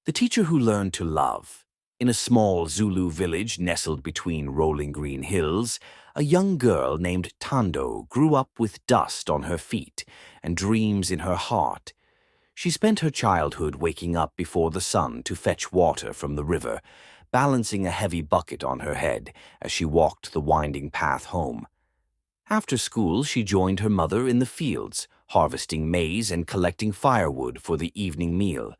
The teacher who learned to love. In a small Zulu village nestled between rolling green hills, a young girl named Tando grew up with dust on her feet and dreams in her heart. She spent her childhood waking up before the sun to fetch water from the river, balancing a heavy bucket on her head as she walked the winding path home. After school, she joined her mother in the fields, harvesting maize and collecting firewood for the evening meal.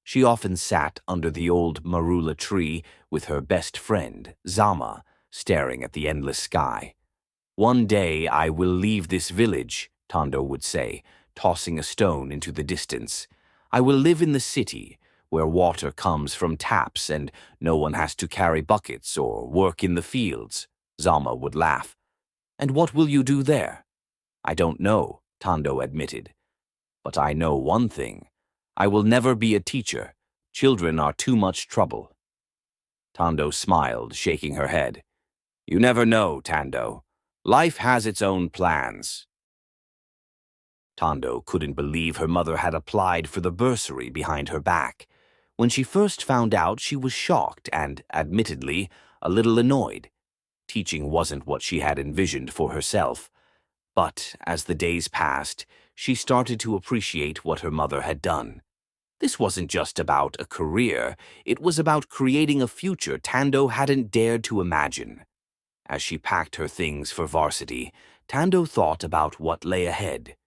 She often sat under the old marula tree with her best friend, Zama, staring at the endless sky. "One day I will leave this village," Tando would say, tossing a stone into the distance. "I will live in the city, where water comes from taps and no one has to carry buckets or work in the fields." Zama would laugh. "And what will you do there?" "I don't know," Tando admitted. "But I know one thing. I will never be a teacher. Children are too much trouble." Tando smiled, shaking her head. "You never know, Tando. Life has its own plans." Tando couldn't believe her mother had applied for the bursary behind her back. When she first found out, she was shocked and, admittedly, a little annoyed. Teaching wasn't what she had envisioned for herself. But as the days passed, she started to appreciate what her mother had done. This wasn't just about a career, it was about creating a future Tando hadn't dared to imagine. As she packed her things for varsity, Tando thought about what lay ahead.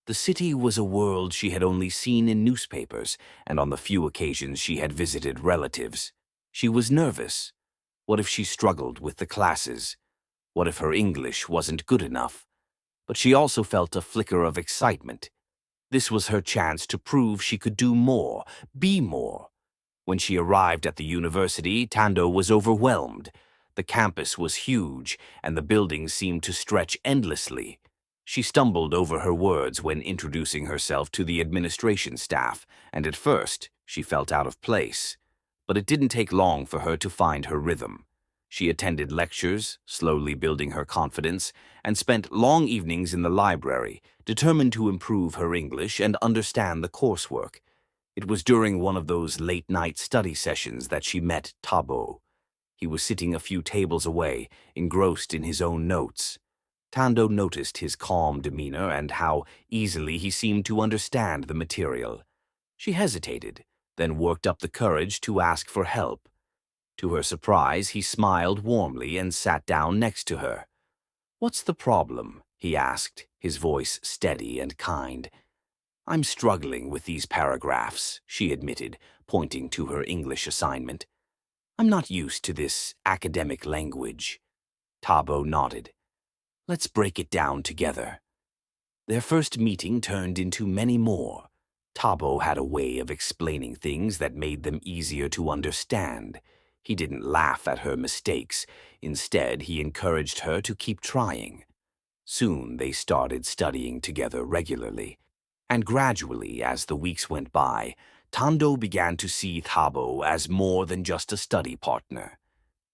The city was a world she had only seen in newspapers and on the few occasions she had visited relatives. She was nervous. What if she struggled with the classes? What if her English wasn't good enough? But she also felt a flicker of excitement. This was her chance to prove she could do more, be more. When she arrived at the university, Tando was overwhelmed. The campus was huge, and the buildings seemed to stretch endlessly. She stumbled over her words when introducing herself to the administration staff, and at first, she felt out of place. But it didn't take long for her to find her rhythm. She attended lectures, slowly building her confidence, and spent long evenings in the library, determined to improve her English and understand the coursework. It was during one of those late-night study sessions that she met Thabo. He was sitting a few tables away, engrossed in his own notes. Tando noticed his calm demeanor and how easily he seemed to understand the material. She hesitated, then worked up the courage to ask for help. To her surprise, he smiled warmly and sat down next to her. "What's the problem?" he asked, his voice steady and kind. "I'm struggling with these paragraphs," she admitted, pointing to her English assignment. "I'm not used to this academic language." Thabo nodded. "Let's break it down together." Their first meeting turned into many more. Thabo had a way of explaining things that made them easier to understand. He didn't laugh at her mistakes. Instead, he encouraged her to keep trying. Soon they started studying together regularly. And gradually, as the weeks went by, Tando began to see Thabo as more than just a study partner.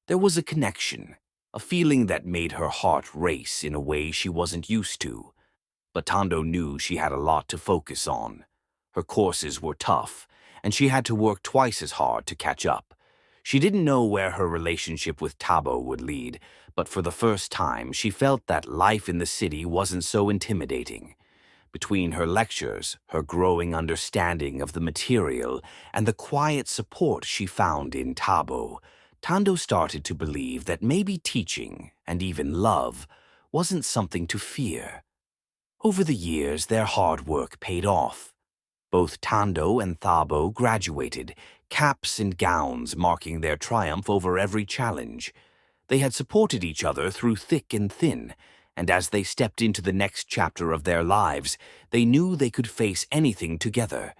There was a connection, a feeling that made her heart race in a way she wasn't used to. But Tando knew she had a lot to focus on. Her courses were tough, and she had to work twice as hard to catch up. She didn't know where her relationship with Thabo would lead, but for the first time she felt that life in the city wasn't so intimidating. Between her lectures, her growing understanding of the material, and the quiet support she found in Thabo, Tando started to believe that maybe teaching, and even love, wasn't something to fear. Over the years, their hard work paid off. Both Tando and Thabo graduated, caps and gowns marking their triumph over every challenge. They had supported each other through thick and thin, and as they stepped into the next chapter of their lives, they knew they could face anything together,